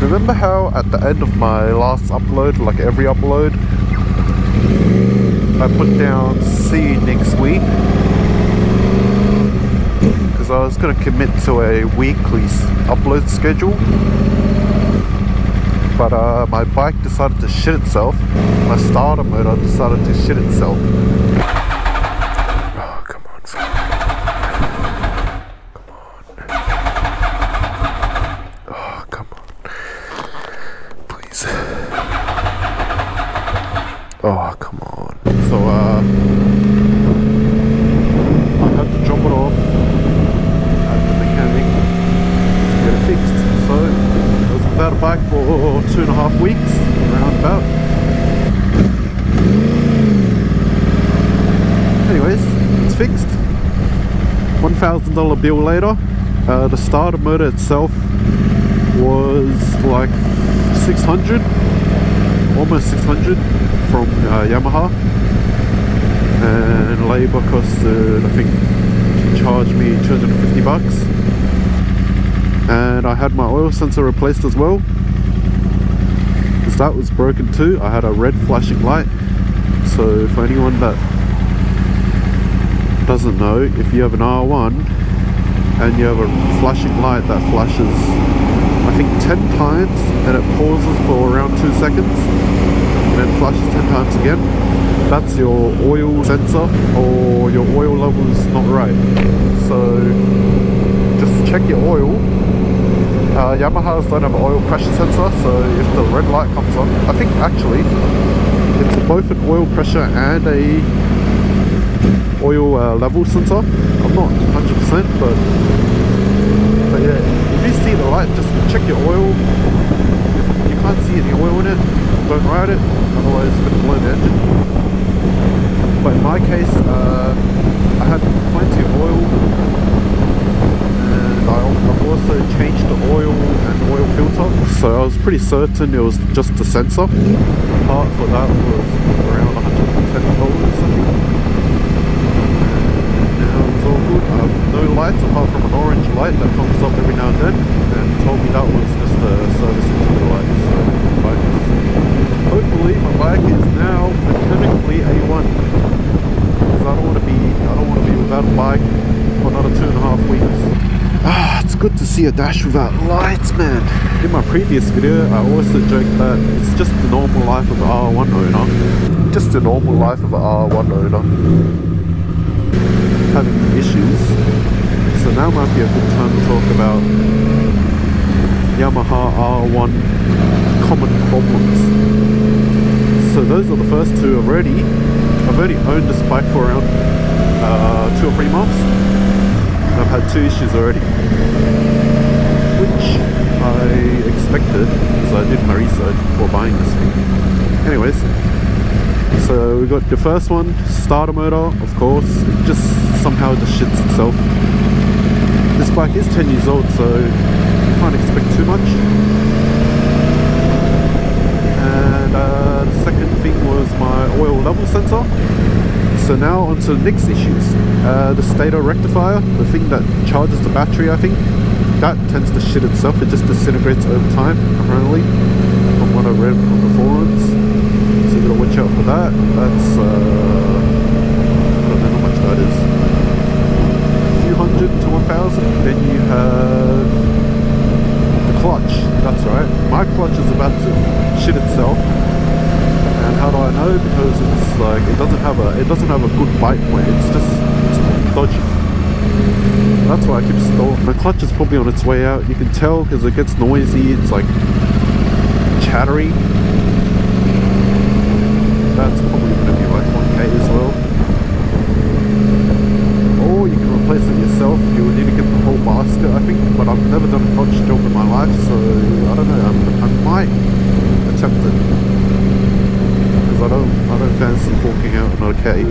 Remember how at the end of my last upload, like every upload, I put down see you next week? Because I was going to commit to a weekly upload schedule. But my bike decided to shit itself. My starter motor decided to shit itself. Oh, come on. Oh, come on. Please. Oh, come on. So, I had to drop it off at the mechanic to get it fixed. So, I was without a bike for 2.5 weeks, around about. Anyways, it's fixed. $1,000 bill later. The starter motor itself was like 600, almost 600 from Yamaha, and labor costed, I think, charged me $250. And I had my oil sensor replaced as well, because that was broken too. I had a red flashing light. So for anyone that doesn't know, if you have an R1 and you have a flashing light that flashes, I think 10 times, and it pauses for around 2 seconds, and then flashes 10 times again, that's your oil sensor, or your oil level is not right. So just check your oil. Yamahas don't have an oil pressure sensor, so if the red light comes on, I think actually it's both an oil pressure and a oil level sensor. I'm not 100%, but yeah, if you see the light, just check your oil. If you can't see any oil in it, don't ride it, otherwise it's going to blow the engine. But in my case, I had plenty of oil, and I've also changed the oil and oil filter, so I was pretty certain it was just the sensor. The part for that was around $110 or something. All good. No lights apart from an orange light that comes up every now and then, and told me that was just a service interval light. So hopefully my bike is now mechanically A1, because I don't want to be without a bike for another 2.5 weeks. It's good to see a dash without lights, man. In my previous video, I also joked that it's just the normal life of an R1 owner. Just the normal life of an R1 owner. Having issues. So now might be a good time to talk about Yamaha R1 common problems. So those are the first two I've already owned this bike for around 2 or 3 months. I've had 2 issues already, which I expected because I did my research before buying this thing. Anyways, so we got the first one, starter motor, of course. It just somehow just shits itself. This bike is 10 years old, so you can't expect too much. And the second thing was my oil level sensor. So now onto the next issues. The stator rectifier, the thing that charges the battery, I think, that tends to shit itself. It just disintegrates over time, apparently, from what I read on the forums. So you gotta watch out for that. That's I don't know how much that is. A few hundred to 1,000. Then you have the clutch. That's right. My clutch is about to shit itself. And how do I know? Because it's like it doesn't have a good bite point. It's dodgy. That's why I keep stalling. My clutch is probably on its way out. You can tell because it gets noisy. It's like chattery. That's probably going to be like 1K as well. Or you can replace it yourself. You would need to get the whole basket, I think. But I've never done a clutch job in my life, so I don't know. I might attempt it. Because I don't fancy forking out an okay.